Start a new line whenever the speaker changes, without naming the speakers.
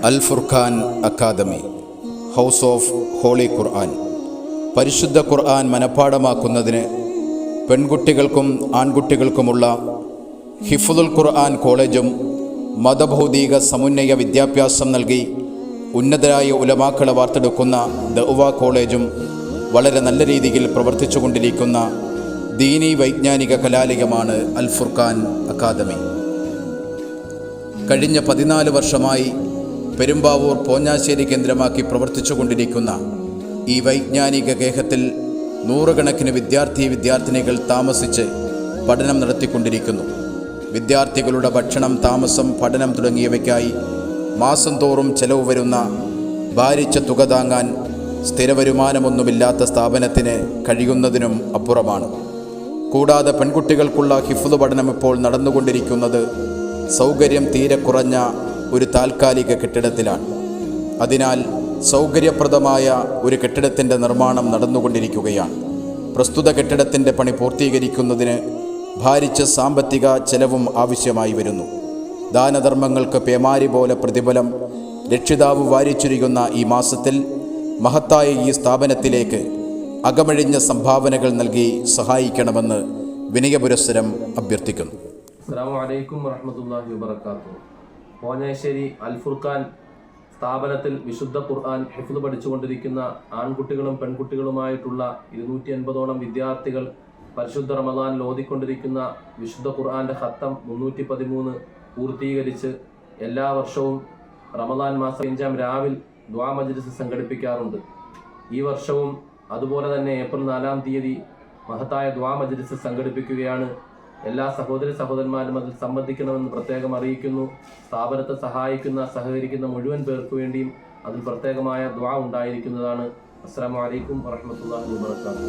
Al Furqan academy, house of holy Quran. പരിശുദ്ധ Quran മനഃപ്പാഠമാക്കുന്നതിന് പെൺകുട്ടികൾക്കും ആൺകുട്ടികൾക്കുമുള്ള ഹിഫ്ളുൽ ഖുർആൻ കോളേജും മതഭൗതിക സമുന്നയ വിദ്യാഭ്യാസം നൽകി ഉന്നതരായ ഉലമാക്കളെ വാർത്തെടുക്കുന്ന ദഅ്വ കോളേജും വളരെ നല്ല രീതിയിൽ പ്രവർത്തിച്ചുകൊണ്ടിരിക്കുന്ന ദീനീ വൈജ്ഞാനിക കലാലയമാണ് അൽ ഫുർഖാൻ അക്കാദമി. കഴിഞ്ഞ 14 വർഷമായി പെരുമ്പാവൂർ പോഞ്ഞാശ്ശേരി കേന്ദ്രമാക്കി പ്രവർത്തിച്ചുകൊണ്ടിരിക്കുന്ന ഈ വൈജ്ഞാനിക ഗേഹത്തിൽ നൂറുകണക്കിന് വിദ്യാർത്ഥിനികൾ താമസിച്ച് പഠനം നടത്തിക്കൊണ്ടിരിക്കുന്നു. വിദ്യാർത്ഥികളുടെ ഭക്ഷണം, താമസം, പഠനം തുടങ്ങിയവയ്ക്കായി മാസം തോറും ചെലവ് വരുന്ന ഭാരിച്ച തുക താങ്ങാൻ സ്ഥിരവരുമാനമൊന്നുമില്ലാത്ത സ്ഥാപനത്തിന് കഴിയുന്നതിനും അപ്പുറമാണ്. കൂടാതെ പെൺകുട്ടികൾക്കുള്ള ഹിഫ്ള് പഠനം ഇപ്പോൾ നടന്നുകൊണ്ടിരിക്കുന്നത് സൗകര്യം തീരെ കുറഞ്ഞ ഒരു താൽക്കാലിക കെട്ടിടത്തിലാണ്. അതിനാൽ സൗകര്യപ്രദമായ ഒരു കെട്ടിടത്തിൻ്റെ നിർമ്മാണം നടന്നുകൊണ്ടിരിക്കുകയാണ്. പ്രസ്തുത കെട്ടിടത്തിൻ്റെ പണി പൂർത്തീകരിക്കുന്നതിന് ഭാരിച്ച സാമ്പത്തിക ചെലവും ആവശ്യമായി വരുന്നു. ദാനധർമ്മങ്ങൾക്ക് പേമാരി പോലെ പ്രതിഫലം രക്ഷിതാവ് വാരിച്ചൊരിയുന്ന ഈ മാസത്തിൽ മഹത്തായ ഈ സ്ഥാപനത്തിലേക്ക് അകമഴിഞ്ഞ സംഭാവനകൾ നൽകി സഹായിക്കണമെന്ന് വിനയപുരസ്സരം അഭ്യർത്ഥിക്കുന്നു.
അസ്സലാമു അലൈക്കും വറഹ്മത്തുള്ളാഹി വബറകാതുഹു. പോഞ്ഞാശ്ശേരി അൽ ഫുർഖാൻ സ്ഥാപനത്തിൽ വിശുദ്ധ ഖുർആൻ ഹിഫ്ള് പഠിച്ചുകൊണ്ടിരിക്കുന്ന ആൺകുട്ടികളും പെൺകുട്ടികളുമായിട്ടുള്ള 250ഓളം വിദ്യാർത്ഥികൾ പരിശുദ്ധ റമദാനിൽ ഓതിക്കൊണ്ടിരിക്കുന്ന വിശുദ്ധ ഖുർആന്റെ ഖത്തം 313 പൂർത്തീകരിച്ച് എല്ലാ വർഷവും റമദാൻ മാസം 5-ാം രാവിൽ ദുആ മജ്ലിസ് സംഘടിപ്പിക്കാറുണ്ട്. ഈ വർഷവും അതുപോലെ തന്നെ ഏപ്രിൽ 4-ാം തീയതി മഹത്തായ ദുആ മജ്ലിസ് സംഘടിപ്പിക്കുകയാണ്. എല്ലാ സഹോദരന്മാരും അതിൽ സംബന്ധിക്കണമെന്ന് പ്രത്യേകം അറിയിക്കുന്നു. സ്ഥാപനത്തെ സഹകരിക്കുന്ന മുഴുവൻ പേർക്ക് വേണ്ടിയും അതിൽ പ്രത്യേകമായ ദുആ ഉണ്ടായിരിക്കുന്നതാണ്. അസ്സലാമു അലൈക്കും വറഹ്മത്തുള്ളാഹി വബറകാതുഹു.